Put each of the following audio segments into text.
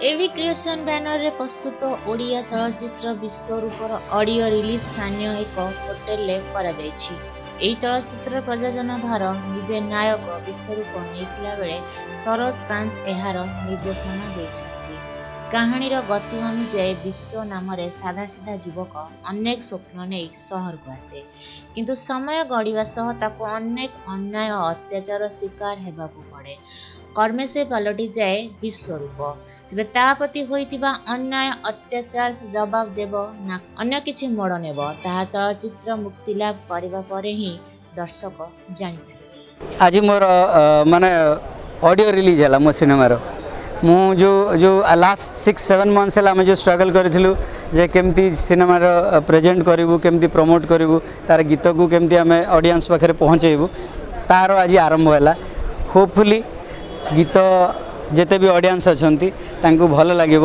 एवी creation banner रे प्रस्तुत ओडिया चलचित्र विश्वरूपर ऑडियो रिलीज स्थानीय एक होटेल ले करा जायछि। एही चलचित्र प्रयोजन भार निजे नायक विश्वरूप नेइथिला बेले सरोज कांत एहार निर्देशन दैछथि। कहानीर गति अनुଯାୟୀ विश्व नाम साधा सीधा युवक अनेक स्वप्न नहीं सहर को आसे, किंतु समय गढ़ा सह ताको अनेक अन्याय अत्याचार शिकार हेबाकू पड़े। कर्मे से पलटि जाए विश्वरूप। तेबे ता प्रति होइतिबा अन्याय अत्याचार से जवाब देव ना अन्य किछि मोड़ नेब, ताहा चलचित्र मुक्ति लाभ करबा परे ही दर्शक जानि पारिबे। आज मोर माने ऑडियो रिलीज है मो सिनेमार मु जो लास्ट 6-7 मंथ्स है जो स्ट्रगल करूँ जे केमती सिनेमार प्रेजेंट करूँ केमती प्रमोट करूँ तार गीत को केमती आम ऑडियंस पाखे पहुँचेबू तार आज आरंभ है। होपफुली गीत जिते भी ऑडियंस अच्छा भल लगे।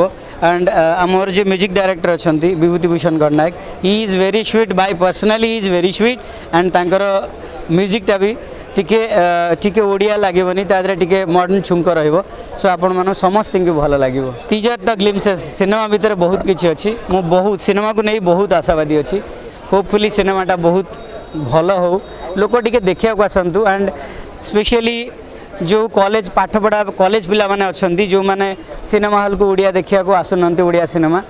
एंड आमर जो म्यूजिक डायरेक्टर अच्छा Bibhutibhushan Gananayak he is very sweet by personally he is very sweet and तांकर म्यूजिकटा भी टिके टिके ओडिया लागबनी तादरे टिके मॉडर्न छुंक रहिबो। सो आपण मानो समस्त को भल लागिबो। टीजर द ग्लिम्पसेस सिनेमा भीतर बहुत किछि अछि। मु बहुत सिनेमा को नहीं बहुत आशावादी अछि। होपफुली सिनेमाटा बहुत भल हो लोक टिके देखिया को आसंतु। एंड स्पेशली जो कॉलेज पाठ पढ़ा कॉलेज पिला माने अछंती जो माने सिनेमा हॉल को ओडिया देखिया को आसुनंती ओडिया सिनेमा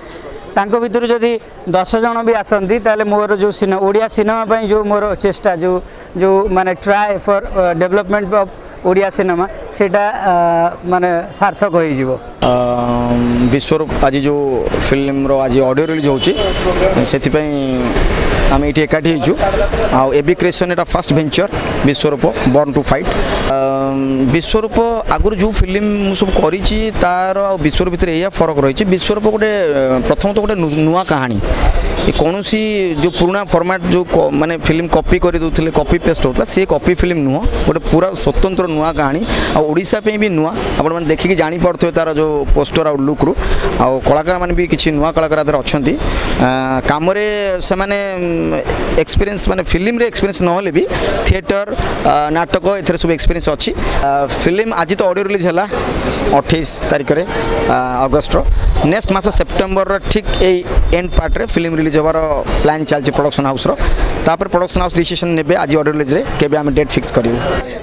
तांको भितर जदि 10 जन भी आसंती ताले मोर जो ओडिया सिनेमा पई जो मोर चेष्टा जो माने try for development of Odia cinema सेटा माने सार्थक होई जीवो। विश्वरूप आज जो फिल्म रो आज ऑडियो रिलीज होची सेति पई आम ये एकाठी एबी क्रिएशन एटा first venture Biswaroop born to fight. Biswaroop आगुरी जो फिल्म सब करी तार विश्वरूप भितर यह फरक रही। विश्वरूप गोटे प्रथम तो गोटे नुआ कहानी कौन सी जो पुराना फॉर्मेट जो माने फिल्म कॉपी कर दूसरे कॉपी पेस्ट होता से कॉपी फिल्म नुह गोटे पूरा स्वतंत्र नुआ कहानी ओडिशा पे भी नुआ आपण मैंने देखिकी जानी पड़े तार जो पोस्टर आउ लुक रू आ कलाकार मैंने भी किसी नुआ कलाकार अच्छा कम से माने एक्सपीरियंस माने फिल्म रे एक्सपीरियंस न भी थिएटर नाटक ए सब एक्सपीरियंस अच्छी। फिल्म आज तो ऑडियो रिलीज है 28 तारिख अगस्ट नेक्स्ट मास सेप्टेम्बर ठीक एंड पार्ट रे फिल्म रिलीज होवार प्लान चलती प्रोडक्शन हाउस तापर प्रोडक्शन हाउस डिसीजन नेबे आज ऑडियो रिलीज रे केबे हम डेट फिक्स करियो।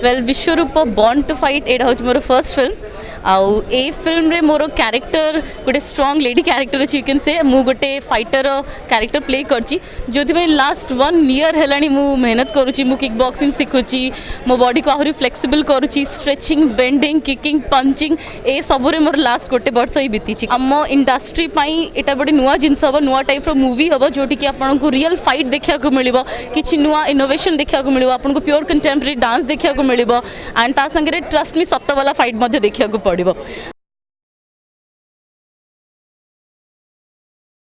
Well Vishwaroop born to fight एटा होच मोर फर्स्ट फिल्म आउ ए फिल्म रे मोर कैरेक्टर गोटे स्ट्रॉन्ग लेडी कैरेक्टर अच्छी कैन से मु गोटे फाइटर कैरेक्टर प्ले करची जो लास्ट 1 ईयर हेलानी मु मेहनत करुची मु किक बॉक्सिंग शिखुची मो बॉडी को आहरी फ्लेक्सिबल करुची स्ट्रेचिंग बेंडिंग किकिंग पंचिंग ए सबरे मोर लास्ट गोटे वर्ष ही बीती। आम इंडस्ट्री पाई एटा गोटे नुआ जिनस हम नुआ टाइप रो मूवी हम जोटी कि आपको रियल फाइट देखा मिलिबो किछि नुआ इनोवेशन देखा मिलिबो आपको प्योर कंटेम्पररी डांस देखा मिलिबो एंड ता संगे ट्रस्ट मी सत्त वाला फाइट देखा पड़ो।